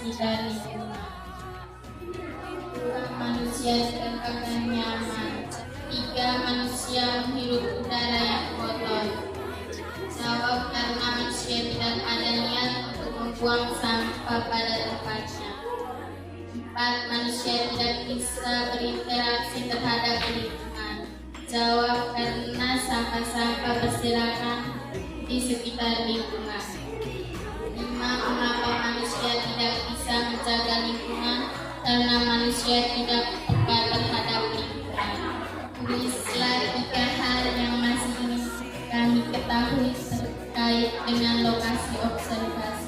sekitar lingkungan. Dua, manusia dekat dan nyaman. Tiga, manusia menghirup udara yang kotor. Jawab, karena manusia tidak ada niat untuk membuang sampah pada tempatnya. Empat, manusia tidak bisa berinteraksi terhadap lingkungan. Jawab, karena sampah-sampah berserakan di sekitar lingkungan. Lima, mengapa manusia tidak bisa menjaga lingkungan? Karena manusia tidak peka terhadap lingkungan. Tulislah 3 hal yang masih ingin kami ketahui terkait dengan lokasi observasi.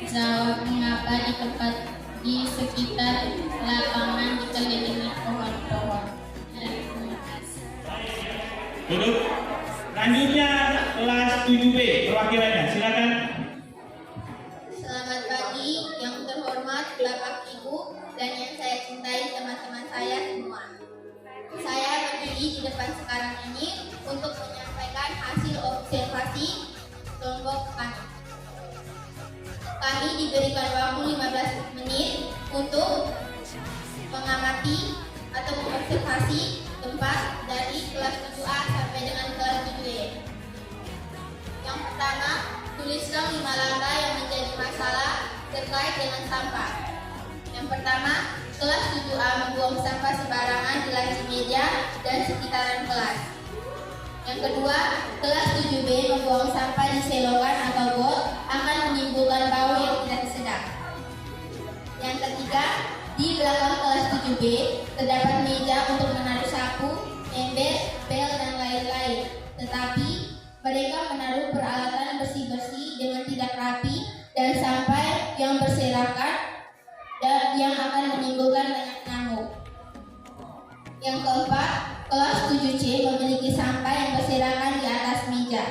Jawab, mengapa di tempat di sekitar lapangan dikelilingi pohon-pohon. Terima kasih. Duduk. Lanjutnya kelas 7B, perwakilannya silakan. Selamat pagi yang terhormat Bapak Ibu dan yang saya cintai teman-teman saya semua. Saya berdiri di depan sekarang ini untuk menyampaikan hasil observasi kelompok kami. Kami diberikan waktu 15 menit untuk mengamati atau mengobservasi tempat dari kelas 7A sampai dengan kelas 7B. Yang pertama, tuliskan 5 langkah yang menjadi masalah terkait dengan sampah. Yang pertama, kelas 7A membuang sampah sembarangan di laci meja dan sekitaran kelas. Yang kedua, kelas 7B membuang sampah di selokan atau got akan menimbulkan bau yang tidak sedap. Yang ketiga, di belakang kelas 7B terdapat meja untuk menaruh sapu, ember, pel, dan lain-lain. Tetapi mereka menaruh peralatan bersih-bersih dengan tidak rapi dan sampai yang berserakan dan yang akan menimbulkan banyak nyamuk. Yang keempat, kelas 7C memiliki sampah yang berserakan di atas meja.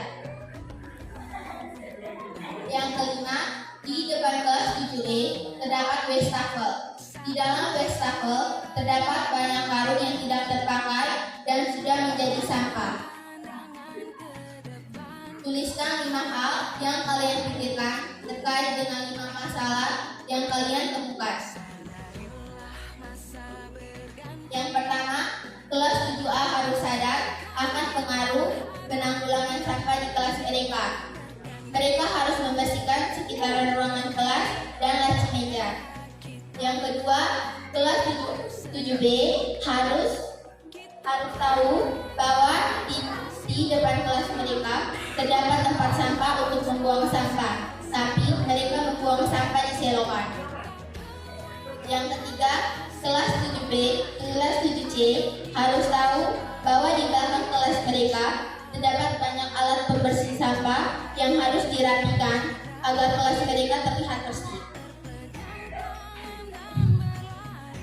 Yang kelima, di depan kelas 7E terdapat wastafel. Di dalam wastafel terdapat banyak karung yang tidak terpakai dan sudah menjadi sampah. Tuliskan 5 hal yang kalian pikirkan terkait dengan 5 masalah yang kalian temukan. Yang pertama, kelas 7A harus sadar akan pengaruh penanggulangan sampah di kelas mereka. Mereka harus membersihkan sekitaran ruangan kelas dan laci meja. Yang kedua, kelas 7B harus tahu bahwa di depan kelas mereka terdapat tempat sampah untuk membuang sampah, tapi mereka membuang sampah di selokan. Yang ketiga, kelas 7C harus tahu bahwa di belakang kelas mereka terdapat banyak alat pembersih sampah yang harus dirapikan agar kelas mereka terlihat bersih.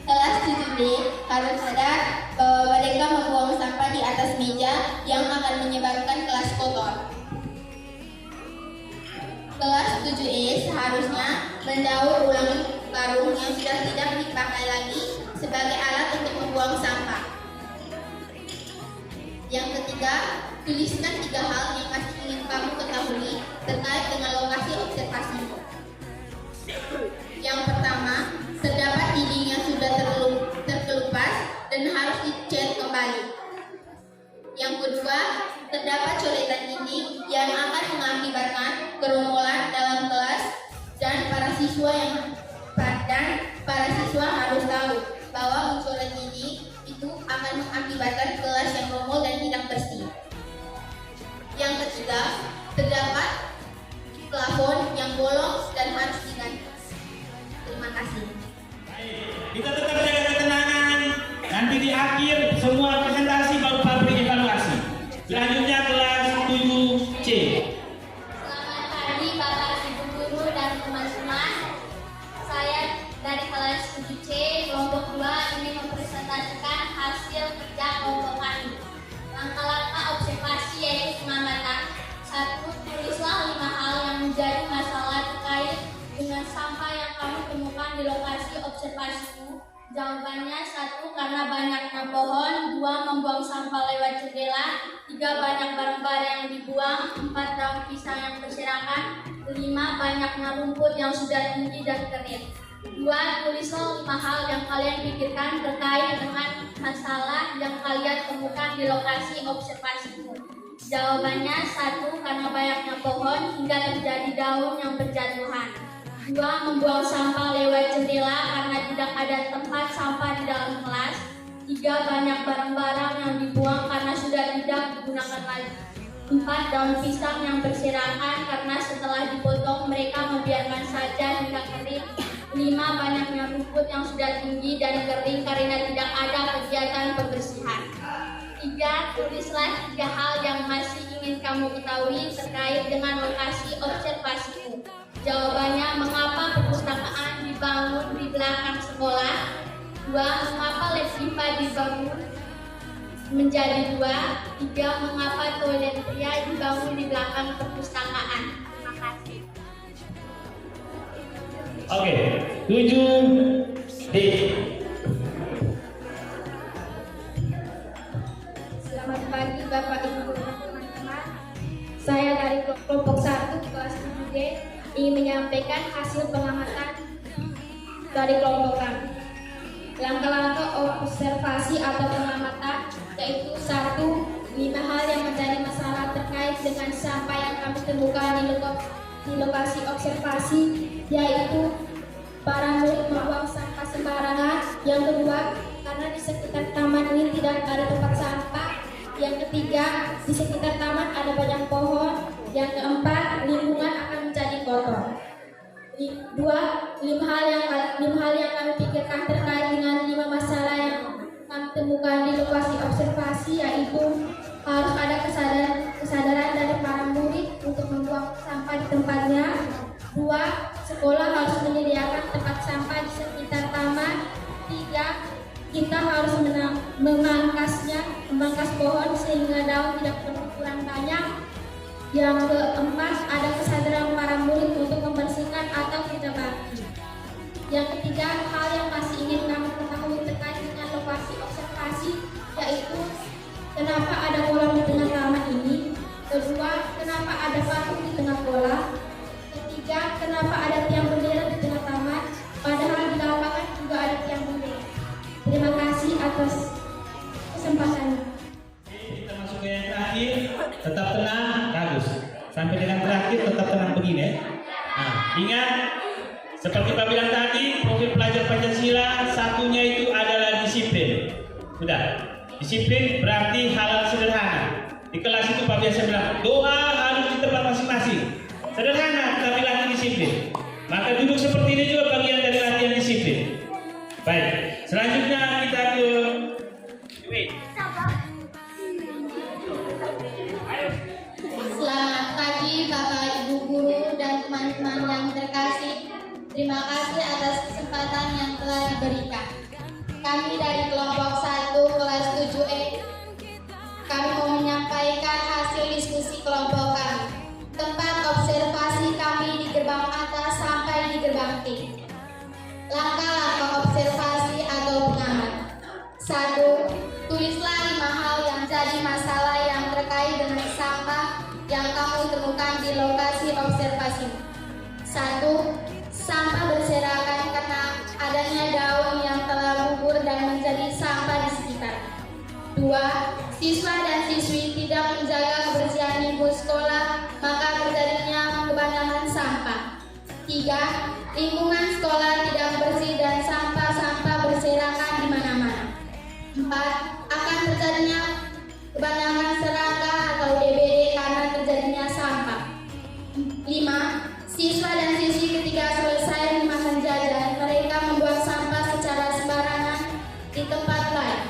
Kelas 7B harus sadar bahwa mereka membuang sampah di atas meja yang akan menyebabkan kelas kotor. Kelas 7E seharusnya mendaur ulang karung yang sudah tidak dipakai lagi sebagai alat untuk membuang sampah. Yang ketiga, tuliskan 3 hal yang masih ingin kamu ketahui terkait dengan lokasi observasimu. Yang pertama, terdapat dinding yang sudah terkelupas dan harus dicat kembali. Yang kedua, terdapat coretan dinding yang akan mengakibatkan kerumunan dalam kelas dan para siswa harus tahu bahwa mencoret dinding itu akan mengakibatkan kelas yang romo dan tidak bersih. Yang ketiga, terdapat plafon yang bolong dan harus diganti. Terima kasih. Kita tetap jaga ketenangan. Nanti di akhir semua presentasi baru pabrik evaluasi. Selanjutnya kelas 7C. Selamat pagi Bapak Ibu Guru dan teman-teman. Saya dari kelas 7C kelompok 2 ingin mempresentasikan hasil kerja kelompok kami. Langkah-langkah observasi yaitu pengamatan. 1. Tulislah 5 hal yang menjadi masalah terkait dengan sampah yang kamu temukan di lokasi observasimu. Jawabannya 1. Karena banyaknya pohon. 2. Membuang sampah lewat jendela. 3. Banyak barang-barang yang dibuang. 4. Daun pisang yang berserakan. 5. Banyaknya rumput yang sudah tinggi dan kering. 2. Tulislah 5 hal yang kalian pikirkan terkait dengan masalah yang kalian temukan di lokasi observasimu. Jawabannya: 1. Karena banyaknya pohon hingga terjadi daun yang berjatuhan. 2. Membuang sampah lewat jendela karena tidak ada tempat sampah di dalam kelas. 3. Banyak barang-barang yang dibuang karena sudah tidak digunakan lagi. 4. Daun pisang yang berserakan karena setelah dipotong mereka membiarkan saja hingga kering. 5. Banyaknya rumput yang sudah tinggi dan kering karena tidak ada kegiatan pembersihan. 3. Tulislah 3 hal yang masih ingin kamu ketahui terkait dengan lokasi observasimu. Jawabannya: mengapa perpustakaan dibangun di belakang sekolah. 2. Mengapa lab IPA dibangun menjadi 2. 3. Mengapa toilet pria dibangun di belakang perpustakaan. Terima kasih. Oke, 7D. Selamat pagi Bapak Ibu dan teman-teman. Saya dari kelompok 1 kelas 7D ingin menyampaikan hasil pengamatan dari kelompok kami. Langkah-langkah observasi atau pengamatan yaitu 1. 5 hal yang menjadi masalah terkait dengan sampah yang kami temukan di lokasi observasi, yaitu para murid membuang sampah sembarangan. Yang kedua, karena di sekitar taman ini tidak ada tempat sampah. Yang ketiga, di sekitar taman ada banyak pohon. Yang keempat, lingkungan akan menjadi kotor. 2. 5 hal yang kami pikirkan terkait dengan 5 masalah yang kami temukan di lokasi observasi, yaitu harus ada kesadaran dari para murid untuk membuang sampah di tempatnya. 2. Sekolah harus menyediakan tempat sampah di sekitar taman. 3. Kita harus memangkas pohon sehingga daun tidak berkurang banyak. Yang keempat, ada kesadaran para murid untuk membersihkan atau kerja bakti. Yang ketiga, hal yang masih ingin kami ketahui terkait dengan lokasi observasi, yaitu kenapa ada kolam di tengah taman ini. Kedua, kenapa ada patung di tengah kolam. Ketiga, kenapa ada tiang bendera di tengah taman, padahal di lapangan juga ada tiang bendera. Terima kasih atas kesempatannya. Kita masuk ke yang terakhir. Tetap tenang, bagus. Sampai dengan terakhir tetap tenang begini ya. Nah, ingat seperti Pak bilang tadi, profil pelajar Pancasila satunya itu adalah disiplin. Sudah. Disiplin berarti hal sederhana. Di kelas itu Pak biasa bilang, doa harus di tempat masing-masing. Sederhana, tapi latihan disiplin. Maka duduk seperti ini juga bagian dari latihan disiplin. Baik, selanjutnya kita ke Selamat pagi Bapak Ibu Guru dan teman-teman yang terkasih. Terima kasih atas kesempatan yang telah diberikan. Kami dari kelompok 1 kelas 7E, kami mau menyampaikan hasil diskusi kelompok kami. Tempat observasi kami di gerbang atas sampai di gerbang T. Langkah-langkah observasi atau pengamat. 1. Tulislah 5 hal yang jadi masalah yang terkait dengan sampah yang kamu temukan di lokasi observasi. 1. Sampah berserakan karena adanya daun yang telah gugur dan menjadi sampah di sekitar. 2. Siswa dan siswi tidak menjaga kebersihan lingkungan sekolah, maka terjadinya kebanyakan sampah. 3. Lingkungan sekolah tidak bersih dan sampah-sampah berserakan di mana-mana. 4. Akan terjadinya kebanyakan serangga atau DBD karena terjadinya sampah. 5. Siswa dan siswi ketika selesai memakan jajan, mereka membuang sampah secara sembarangan di tempat lain.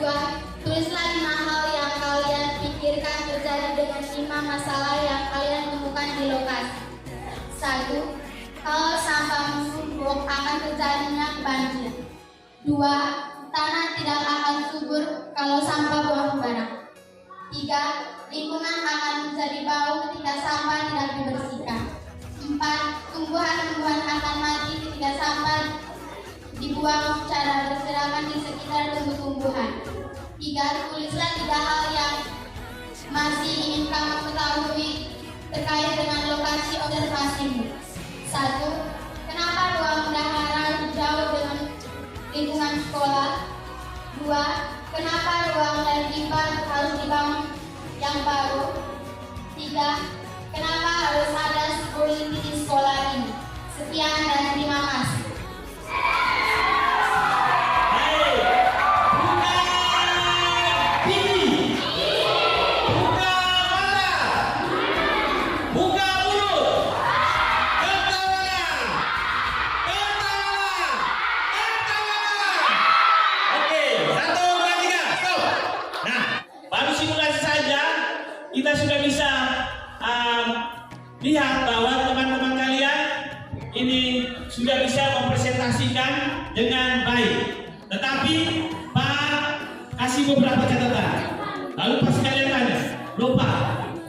2. Tulislah 5 hal yang kalian pikirkan terjadi dengan 5 masalah yang kalian temukan di lokasi. 1. Kalau sampah menumpuk akan terjadinya banjir. 2. Tanah tidak akan subur kalau sampah buang sembarang. 3. Lingkungan akan menjadi bau ketika sampah tidak dibersihkan. 4. Tumbuhan-tumbuhan akan mati ketika sampah dibuang secara berserakan di sekitar tumbuh-tumbuhan. 3. Tulislah 3 hal yang masih ingin kamu ketahui terkait dengan lokasi observasimu. 1. Kenapa doa bendahara sekolah? 2. Kenapa ruang dan pipa harus dibangun yang baru? 3. Kenapa harus ada security di sekolah ini? Sekian dan terima kasih. Kita sudah bisa lihat bahwa teman-teman kalian ini sudah bisa mempresentasikan dengan baik. Tetapi Pak kasih beberapa catatan. Lalu pas kalian tanya, loh Pak,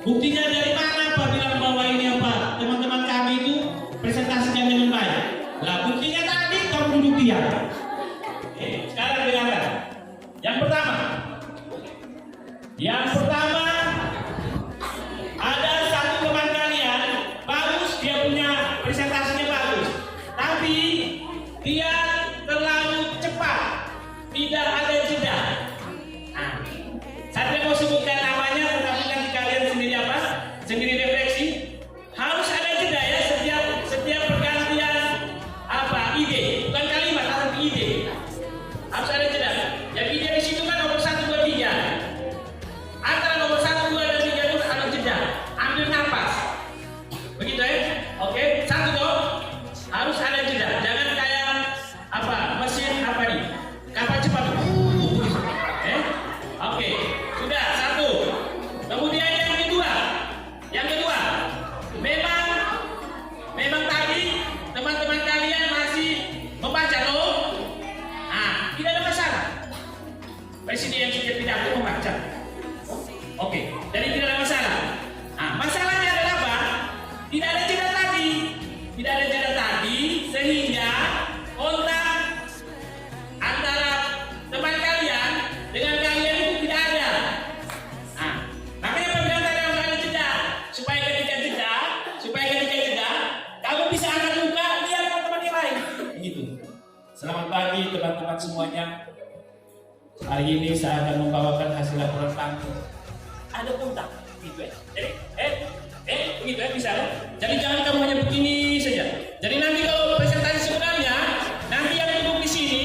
buktinya dari mana Pak bilang bahwa ini apa? Teman-teman kami itu presentasikan dengan baik. Lah buktinya tadi kamu duduk diam. Sekarang dengarkan. Yang pertama, ada satu teman kalian bagus, dia punya presentasinya bagus, tapi dia terlalu cepat, tidak ada jeda. Nah, saya mau sebutkan namanya, tetapi nanti kalian sendiri refleksi. Harus ada jeda ya, setiap pergantian ide, bukan kalimat, tapi ide. Harus ada jeda. Jadi ide di situ kan nomor 1, 2, 3. Antara nomor 1, 2, dan 3 itu ada jeda. Ambil nafas. Begitu ya? Oke, satu dong. Harus ada jeda. Jangan kayak mesin nih. Kapal cepat. Oke, sudah satu. Kemudian yang kedua, memang tadi teman-teman kalian masih membaca loh. Tidak ada masalah. Presiden yang sudah pidato membaca. Oke, jadi tidak ada masalah. Masalahnya adalah apa? Tidak ada jeda tadi, sehingga kontak antara teman kalian dengan kalian itu tidak ada. Makanya pembilang tadi harus ada jeda, supaya ketika jeda, kamu bisa angkat muka lihat teman-teman yang lain. Begitu. Selamat pagi teman-teman semuanya. Hari ini saya akan membawakan hasil laporan pagi. Ada kontak, gitu ya. Jadi, begitu ya misalnya. Jadi jangan kamu hanya begini saja. Jadi nanti kalau presentasi sebenarnya, nanti yang duduk di sini,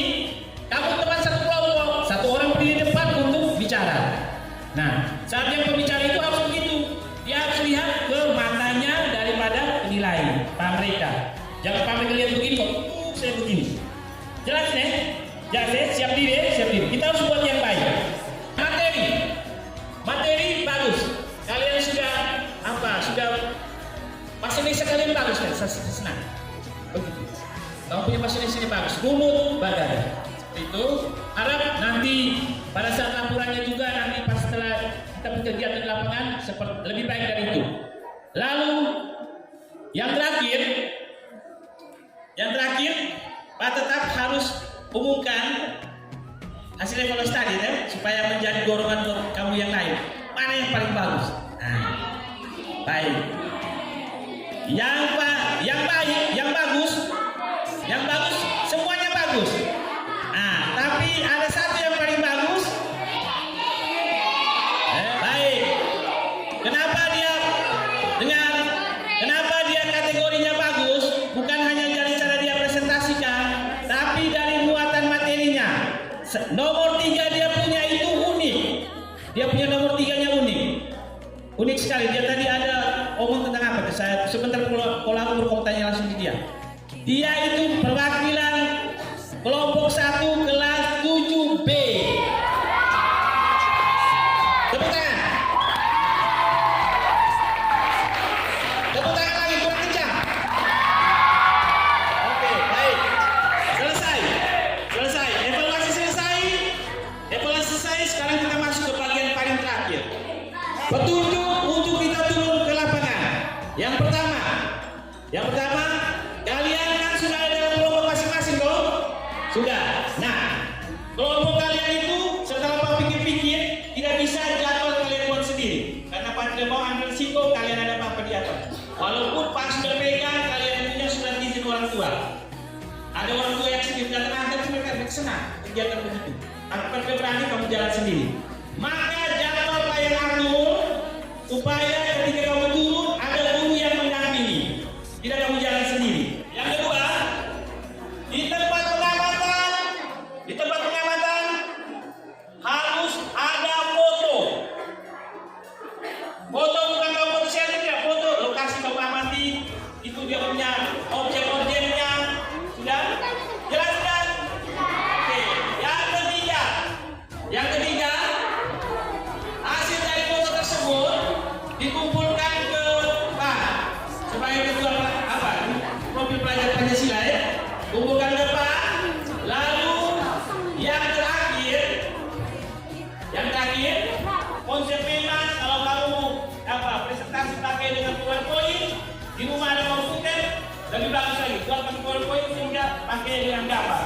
kamu teman satu kelompok, satu orang berdiri depan untuk bicara. Nah, saat yang pembicara itu harus begitu. Dia harus lihat ke matanya daripada penilai mereka. Jangan mereka lihat begini kok, saya begini. Jelas ya? Jelas ya? Siap diri. Kita harus buat yang baik. Materi bagus. Kalian sudah bahasa Indonesia kalian bagus kan? Senang. Begitu. Kamu punya bahasa Indonesia bagus. Runut badan. Itu harap nanti pada saat laporannya juga nanti pas setelah kita bekerja di lapangan lebih baik dari itu. Lalu yang terakhir Pak tetap harus umumkan hasil evaluasi tadi ya, supaya menjadi dorongan untuk kamu yang lain. Mana yang paling bagus? Baik. Yang bagus, semuanya bagus. Tapi ada satu yang paling bagus. Baik. Kenapa dia kategorinya bagus? Bukan hanya dari cara dia presentasikan, tapi dari muatan materinya. Nomor 3 dia punya itu unik. Dia punya nomor 3-nya unik. Unik sekali. Dia tadi ada omong tentang apa? Saya sebentar kalau tanya langsung ke dia. Dia itu perwakilan kelompok 1 kelas 7B. Tepuk tangan. Tepuk tangan lagi kurang kencang. Oke, baik. Selesai. Evaluasi selesai. Sekarang kita masuk ke bagian paling terakhir. Petunjuk untuk kita turun ke lapangan. Yang pertama, kalian kan sudah ada dalam kelompok masing-masing dong? Sudah. Nah, kelompok kalian itu setelah Pak pikir-pikir tidak bisa jadwal kalian buat sendiri. Karena Pak tidak mau ambil risiko kalian ada apa di atas. Walaupun Pak sudah pegang, kalian punya surat izin orang tua. Ada orang tua yang sedih datang angkat mereka senang kegiatan begitu. Akan berani kamu jalan sendiri. Maka jangan lupa yang atur supaya ketika kamu turun ada guru yang mendampingi. Tidak kamu jalan sendiri. Yang kedua, di tempat pengamatan harus ada foto. Foto bukan kamu foto selfie, ya, foto lokasi kamu amati, itu dia punya objek-objeknya. Sudah? Jelas kan? Oke. Yang ketiga, hasil dari foto tersebut dikumpulkan ke Pak sebagai ketua profil pelajar Pancasila ya. Kumpulkan ke Pak. Lalu yang terakhir konsep memang kalau kamu presentasi pakai dengan PowerPoint, di rumah ada komputer, lebih bagus lagi buat pakai PowerPoint sehingga pakai dengan gambar.